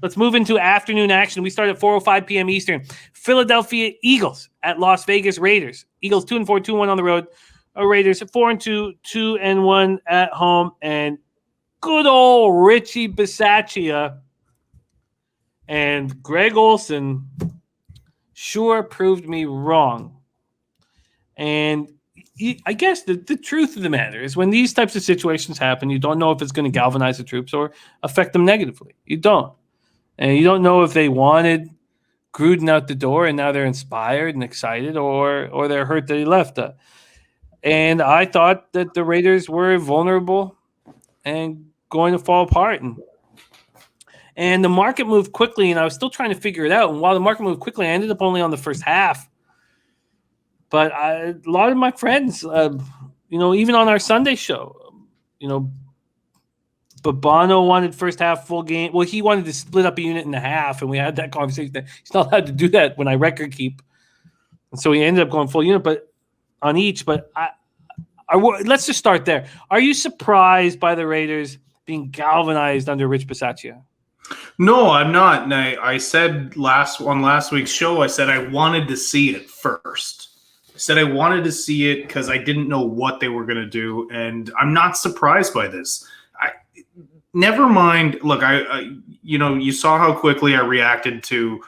Let's move into afternoon action. We start at 4:05 p.m. Eastern. Philadelphia Eagles at Las Vegas Raiders. Eagles 2-4, 2-1 on the road. Raiders 4-2, 2-1 at home. And good old Richie Bisaccia and Greg Olson sure proved me wrong. And I guess the truth of the matter is when these types of situations happen, you don't know if it's going to galvanize the troops or affect them negatively. You don't. And you don't know if they wanted Gruden out the door and now they're inspired and excited or they're hurt that he left. And I thought that the Raiders were vulnerable and going to fall apart. And the market moved quickly, and I was still trying to figure it out. And while the market moved quickly, I ended up only on the first half. But a lot of my friends, even on our Sunday show, Babano wanted first half full game. Well, he wanted to split up a unit in half, and we had that conversation. He's not allowed to do that when I record keep. And so he ended up going full unit on each. But let's just start there. Are you surprised by the Raiders being galvanized under Rich Bisaccia? No, I'm not. And I said on last week's show, I said I wanted to see it first. I said I wanted to see it because I didn't know what they were going to do, and I'm not surprised by this. Never mind. Look, you saw how quickly I reacted to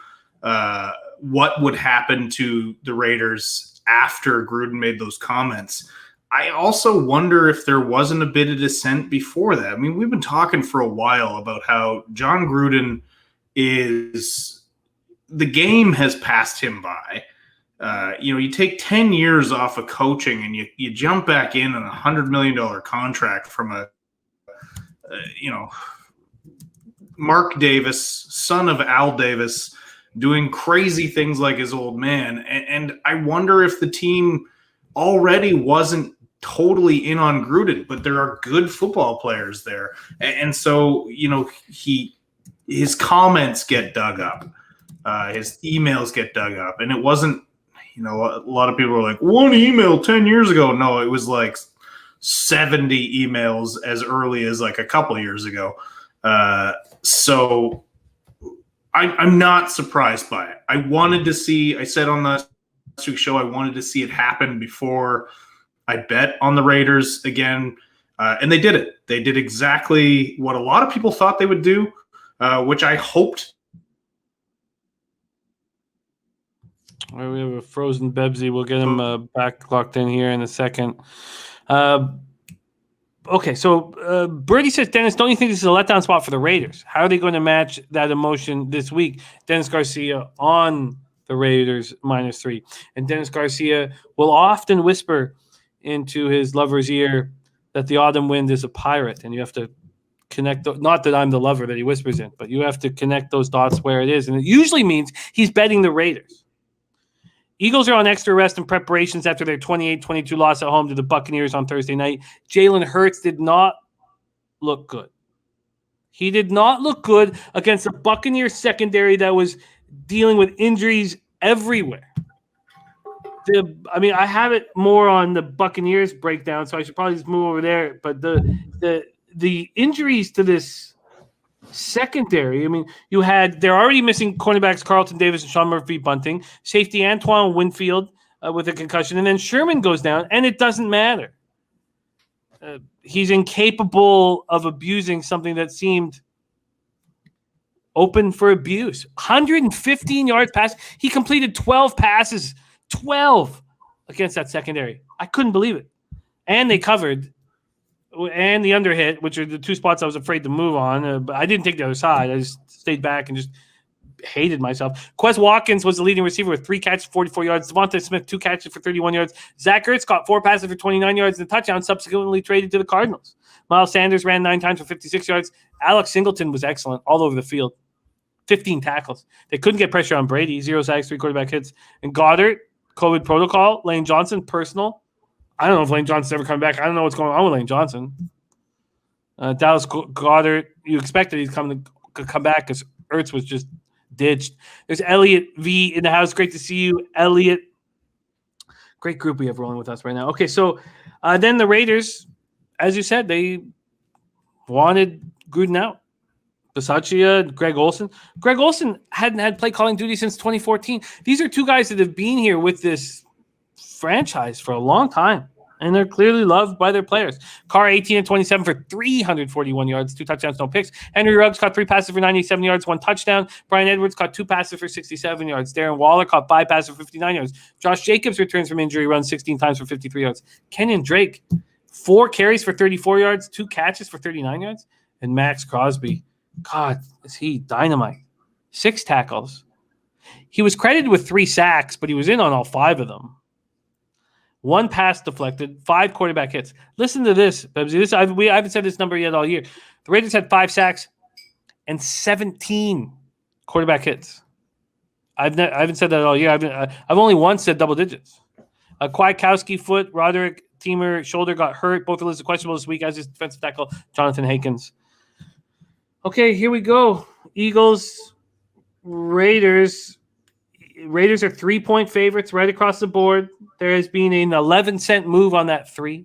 what would happen to the Raiders after Gruden made those comments. I also wonder if there wasn't a bit of dissent before that. I mean, we've been talking for a while about how Jon Gruden the game has passed him by. You take 10 years off of coaching and you jump back in on a $100 million contract from Mark Davis, son of Al Davis, doing crazy things like his old man. And I wonder if the team already wasn't totally in on Gruden, but there are good football players there. And so, his comments get dug up. His emails get dug up. And it wasn't, a lot of people were like, one email 10 years ago. No, it was like 70 emails as early as like a couple years ago. So I'm not surprised by it. I said on last week's show, I wanted to see it happen before I bet on the Raiders again. And they did it. They did exactly what a lot of people thought they would do, which I hoped. We have a frozen Bebsie. We'll get him back locked in here in a second. Okay, so Birdie says, Dennis, don't you think this is a letdown spot for the Raiders? How are they going to match that emotion this week? Dennis Garcia on the Raiders -3. And Dennis Garcia will often whisper into his lover's ear that the autumn wind is a pirate, and you have to connect. Not that I'm the lover that he whispers in, but you have to connect those dots where it is. And it usually means he's betting the Raiders. Eagles are on extra rest and preparations after their 28-22 loss at home to the Buccaneers on Thursday night. Jalen Hurts did not look good. He did not look good against a Buccaneers secondary that was dealing with injuries everywhere. I have it more on the Buccaneers breakdown, so I should probably just move over there. But the injuries to this secondary, they're already missing cornerbacks Carlton Davis and Sean Murphy-Bunting, safety Antoine Winfield with a concussion, and then Sherman goes down, and it doesn't matter. He's incapable of abusing something that seemed open for abuse. 115 yards pass. He completed 12 passes. 12 against that secondary. I couldn't believe it. And they covered. And the under hit, which are the two spots I was afraid to move on. But I didn't take the other side. I just stayed back and just hated myself. Quez Watkins was the leading receiver with 3 catches, 44 yards. Devontae Smith, 2 catches for 31 yards. Zach Ertz caught 4 passes for 29 yards and a touchdown, subsequently traded to the Cardinals. Miles Sanders ran 9 times for 56 yards. Alex Singleton was excellent all over the field. 15 tackles. They couldn't get pressure on Brady. 0 sacks, 3 quarterback hits. And Goddard, COVID protocol. Lane Johnson, personal. I don't know if Lane Johnson's ever coming back. I don't know what's going on with Lane Johnson. Dallas Goddard, you expected he's come back because Ertz was just ditched. There's Elliot V in the house. Great to see you, Elliot. Great group we have rolling with us right now. Okay, so then the Raiders, as you said, they wanted Gruden out. Bisaccia, Greg Olson. Greg Olson hadn't had play calling duty since 2014. These are two guys that have been here with this franchise for a long time, and they're clearly loved by their players. Carr, 18 and 27 for 341 yards, 2 touchdowns, no picks. Henry Ruggs caught 3 passes for 97 yards, 1 touchdown. Brian Edwards caught 2 passes for 67 yards. Darren Waller caught 5 passes for 59 yards. Josh Jacobs returns from injury, runs 16 times for 53 yards. Kenyon Drake, 4 carries for 34 yards, 2 catches for 39 yards. And Max Crosby, God, is he dynamite. 6 tackles. He was credited with 3 sacks, but he was in on all 5 of them. 1 pass deflected, 5 quarterback hits. Listen to this, Bebsie. I haven't said this number yet all year. The Raiders had 5 sacks and 17 quarterback hits. I haven't said that all year. I've only once said double digits. Kwiatkowski foot, Roderick Teamer shoulder got hurt. Both are listed questionable this week as his defensive tackle, Jonathan Hankins. Okay, here we go. Eagles, Raiders. Raiders are 3-point favorites right across the board. There has been an 11-cent move on that 3.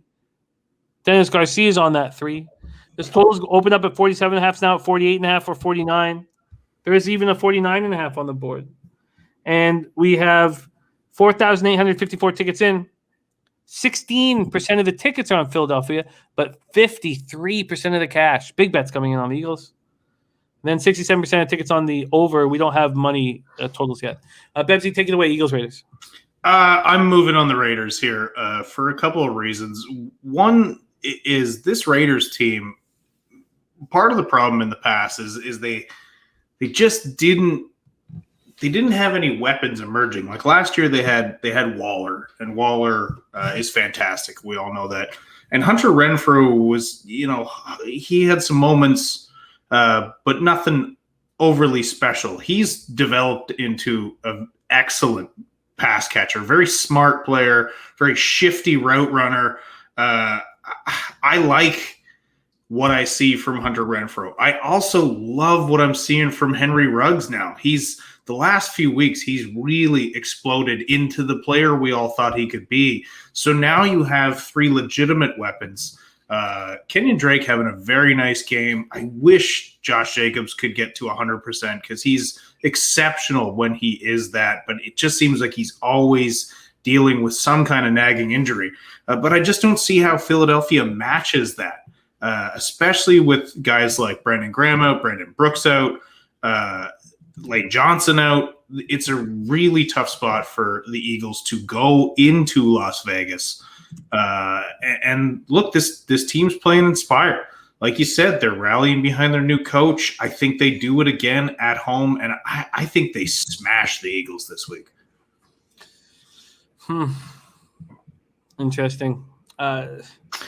Dennis Garcia is on that 3. This total's opened up at 47.5 now at 48.5 or 49. There is even a 49.5 on the board. And we have 4,854 tickets in. 16% of the tickets are on Philadelphia, but 53% of the cash. Big bets coming in on the Eagles. And then 67% of tickets on the over. We don't have money totals yet. Bebsie, take it away, Eagles, Raiders. I'm moving on the Raiders here for a couple of reasons. One is this Raiders team, part of the problem in the past is they just didn't have any weapons emerging. Like last year they had Waller, and Waller is fantastic. We all know that. And Hunter Renfrow was, he had some moments but nothing overly special. He's developed into an excellent pass catcher, very smart player, very shifty route runner. I like what I see from Hunter Renfrow. I also love what I'm seeing from Henry Ruggs now. The last few weeks, he's really exploded into the player we all thought he could be. So now you have 3 legitimate weapons. Kenyon Drake having a very nice game. I wish Josh Jacobs could get to 100% because he's exceptional when he is that, but it just seems like he's always dealing with some kind of nagging injury. But I just don't see how Philadelphia matches that, especially with guys like Brandon Graham out, Brandon Brooks out, Lane Johnson out. It's a really tough spot for the Eagles to go into Las Vegas. And look, this team's playing inspired. Like you said, they're rallying behind their new coach. I think they do it again at home, and I think they smash the Eagles this week. Interesting. And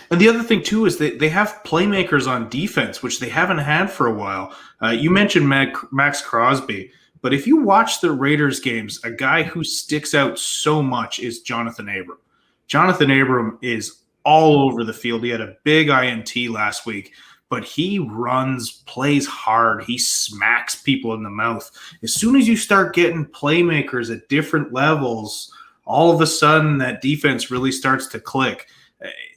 the other thing, too, is they have playmakers on defense, which they haven't had for a while. You mentioned Max Crosby, but if you watch the Raiders games, a guy who sticks out so much is Jonathan Abram. Jonathan Abram is all over the field. He had a big INT last week, but he plays hard. He smacks people in the mouth. As soon as you start getting playmakers at different levels, all of a sudden that defense really starts to click.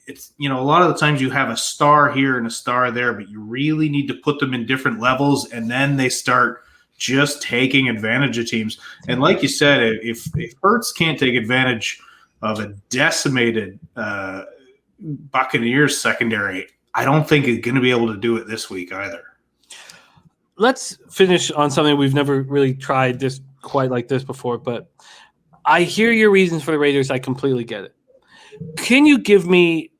It's, a lot of the times you have a star here and a star there, but you really need to put them in different levels, and then they start just taking advantage of teams. And like you said, if Hurts can't take advantage of a decimated Buccaneers secondary, I don't think it's going to be able to do it this week either. Let's finish on something we've never really tried this quite like this before, but I hear your reasons for the Raiders. I completely get it. Can you give me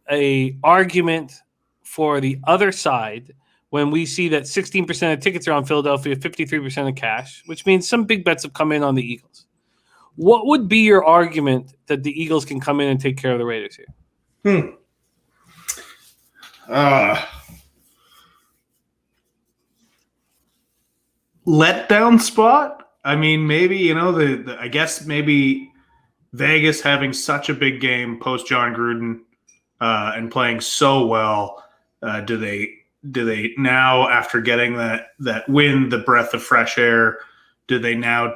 a argument for the other side when we see that 16% of tickets are on Philadelphia, 53% of cash, which means some big bets have come in on the Eagles? What would be your argument that the Eagles can come in and take care of the Raiders here? Letdown spot? I mean, maybe, I guess maybe Vegas having such a big game post Jon Gruden and playing so well. Do they now, after getting that win, the breath of fresh air, do they now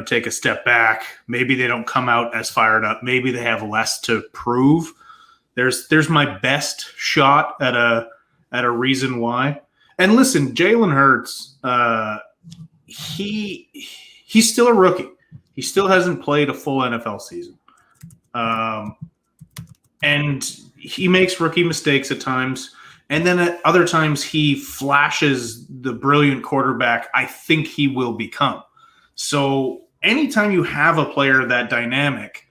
take a step back? Maybe they don't come out as fired up. Maybe they have less to prove. There's my best shot at a reason why. And listen, Jalen Hurts, he's still a rookie. He still hasn't played a full NFL season. And he makes rookie mistakes at times. And then at other times he flashes the brilliant quarterback I think he will become. So anytime you have a player that dynamic,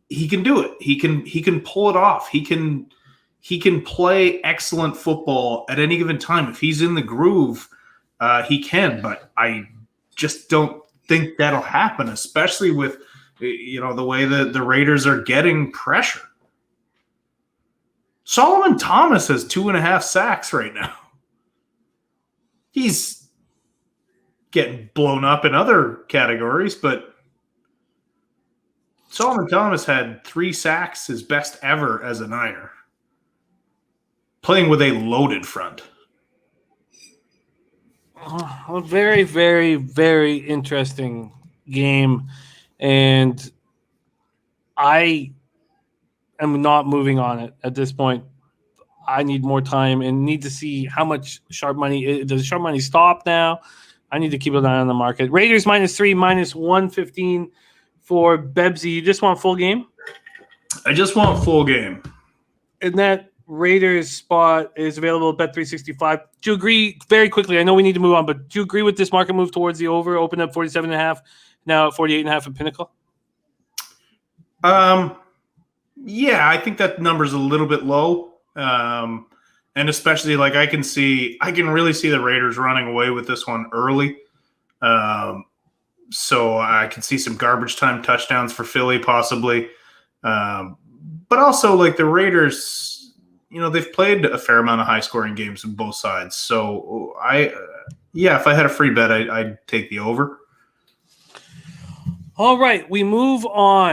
he can do it. He can pull it off. He can play excellent football at any given time. If he's in the groove, he can. But I just don't think that'll happen, especially with the way the Raiders are getting pressure. Solomon Thomas has 2.5 sacks right now. He's getting blown up in other categories, but Solomon Thomas had 3 sacks, his best ever as a Niner, playing with a loaded front. A very, very, very interesting game, and I am not moving on it at this point. I need more time and need to see how much sharp money. Does sharp money stop now? I need to keep an eye on the market. Raiders -3, -115 for Bebsie. You just want full game? I just want full game. And that Raiders spot is available at Bet365. Do you agree, very quickly, I know we need to move on, but do you agree with this market move towards the over? Open up 47.5, now at 48.5 at Pinnacle? Yeah, I think that number's a little bit low. And especially like I can really see the Raiders running away with this one early. So I can see some garbage time touchdowns for Philly possibly. But also like the Raiders, they've played a fair amount of high scoring games on both sides. So if I had a free bet, I'd take the over. All right, we move on.